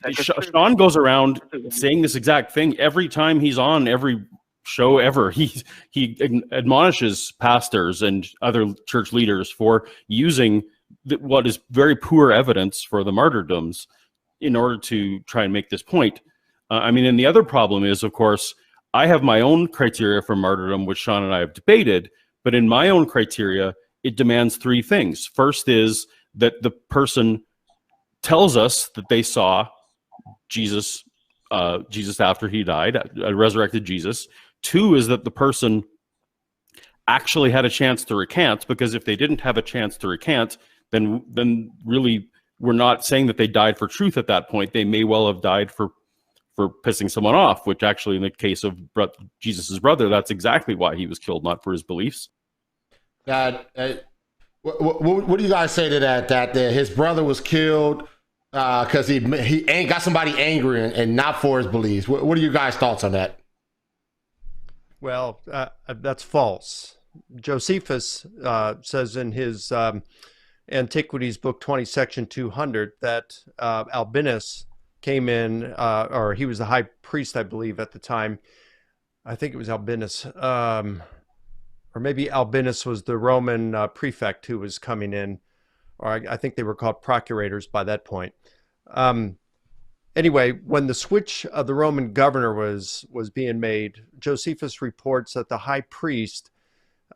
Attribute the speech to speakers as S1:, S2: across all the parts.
S1: Sean goes around saying this exact thing every time he's on every show ever. He admonishes pastors and other church leaders for using what is very poor evidence for the martyrdoms in order to try and make this point. And the other problem is, of course, I have my own criteria for martyrdom, which Sean and I have debated, but in my own criteria, it demands three things. First is that the person tells us that they saw Jesus after he died, resurrected Jesus. Two is that the person actually had a chance to recant, because if they didn't have a chance to recant, then really we're not saying that they died for truth at that point. They may well have died for pissing someone off, which actually in the case of Jesus's brother, that's exactly why he was killed, not for his beliefs.
S2: What do you guys say to that? That his brother was killed because he got somebody angry and not for his beliefs. What are you guys' thoughts on that?
S3: Well, that's false. Josephus says in his Antiquities, Book 20, Section 200, that Albinus came in, or he was the high priest, I believe, at the time. I think it was Albinus, or maybe Albinus was the Roman prefect who was coming in, or I think they were called procurators by that point. Anyway, when the switch of the Roman governor was being made, Josephus reports that the high priest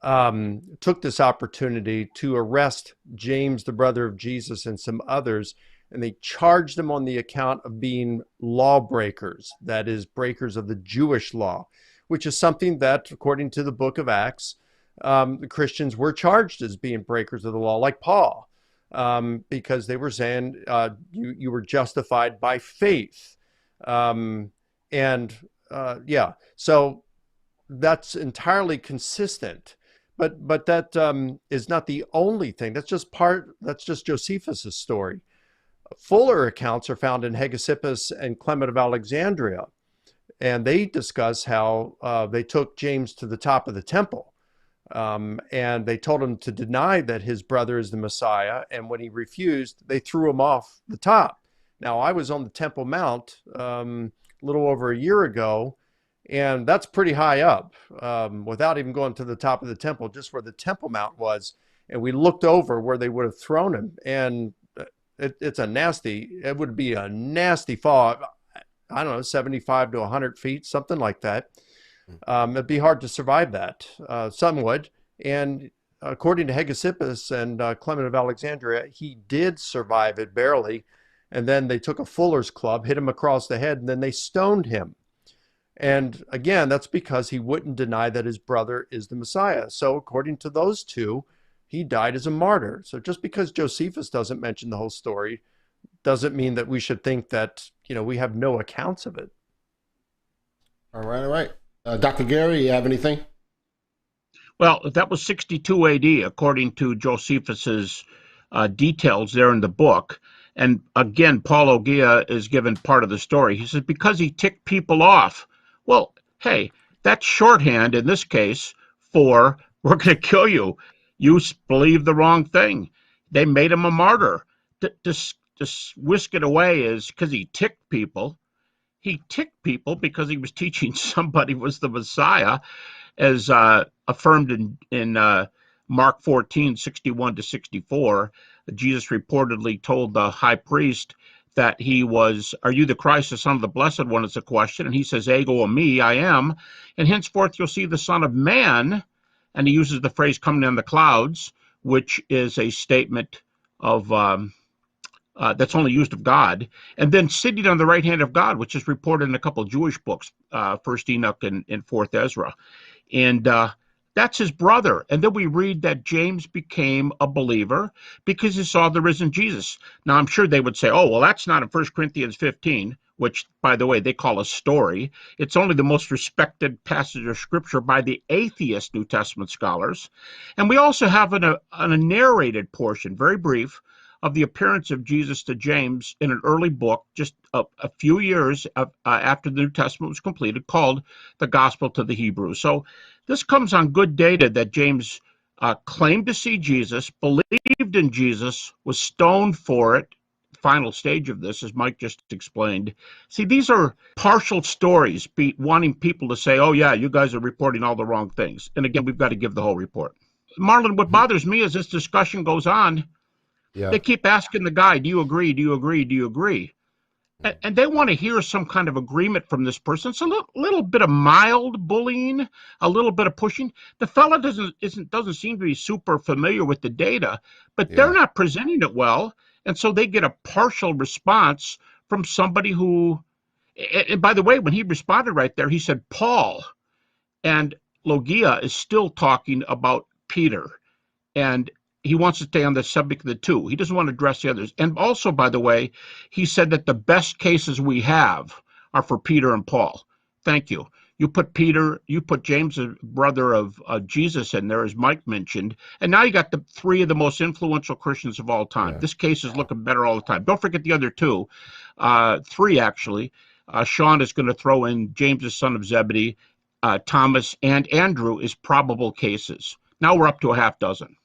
S3: took this opportunity to arrest James, the brother of Jesus, and some others, and they charged them on the account of being lawbreakers, that is, breakers of the Jewish law, which is something that, according to the book of Acts, the Christians were charged as being breakers of the law, like Paul, because they were saying you were justified by faith. So that's entirely consistent. But that is not the only thing. That's just Josephus's story. Fuller accounts are found in Hegesippus and Clement of Alexandria, and they discuss how they took James to the top of the temple, and they told him to deny that his brother is the Messiah, and when he refused, they threw him off the top. Now, I was on the Temple Mount a little over a year ago, and that's pretty high up, without even going to the top of the temple, just where the Temple Mount was, and we looked over where they would have thrown him, and it would be a nasty fall. I don't know, 75 to 100 feet, something like that. It'd be hard to survive that. Some would. And according to Hegesippus and Clement of Alexandria, he did survive it barely. And then they took a fuller's club, hit him across the head, and then they stoned him. And again, that's because he wouldn't deny that his brother is the Messiah. So according to those two, he died as a martyr. So just because Josephus doesn't mention the whole story doesn't mean that we should think that, we have no accounts of it.
S2: All right. Dr. Gary, you have anything?
S4: Well, that was 62 AD, according to Josephus's details there in the book. And again, Paulogia is given part of the story. He says, because he ticked people off. Well, hey, that's shorthand in this case for, we're going to kill you. You believe the wrong thing. They made him a martyr. To whisk it away is because he ticked people. He ticked people because he was teaching somebody was the Messiah, as affirmed in Mark 14, 61 to 64. Jesus reportedly told the high priest that he was, are you the Christ, the Son of the Blessed One, is the question. And he says, ego me, I am. And henceforth you'll see the Son of Man. And he uses the phrase coming in the clouds, which is a statement of that's only used of God. And then sitting on the right hand of God, which is reported in a couple of Jewish books, First Enoch and Fourth Ezra. And that's his brother. And then we read that James became a believer because he saw the risen Jesus. Now, I'm sure they would say, oh, well, that's not in 1 Corinthians 15, which, by the way, they call a story. It's only the most respected passage of Scripture by the atheist New Testament scholars. And we also have a narrated portion, very brief, of the appearance of Jesus to James in an early book, just a few years after the New Testament was completed, called the Gospel to the Hebrews. So this comes on good data that James claimed to see Jesus, believed in Jesus, was stoned for final stage of this, as Mike just explained. See, these are partial stories, wanting people to say, oh, yeah, you guys are reporting all the wrong things. And again, we've got to give the whole report. Marlon, what bothers me as this discussion goes on, they keep asking the guy, do you agree, do you agree, do you agree? And they want to hear some kind of agreement from this person. It's a little bit of mild bullying, a little bit of pushing. The fella doesn't seem to be super familiar with the data, but they're not presenting it well. And so they get a partial response from somebody who, and by the way, when he responded right there, he said Paul. And Logia is still talking about Peter. And he wants to stay on the subject of the two. He doesn't want to address the others. And also, by the way, he said that the best cases we have are for Peter and Paul. Thank you. You put Peter, you put James, the brother of Jesus, in there, as Mike mentioned. And now you got the three of the most influential Christians of all time. This case is looking better all the time. Don't forget the other two, three actually. Sean is going to throw in James, the son of Zebedee, Thomas, and Andrew is probable cases. Now we're up to a half dozen.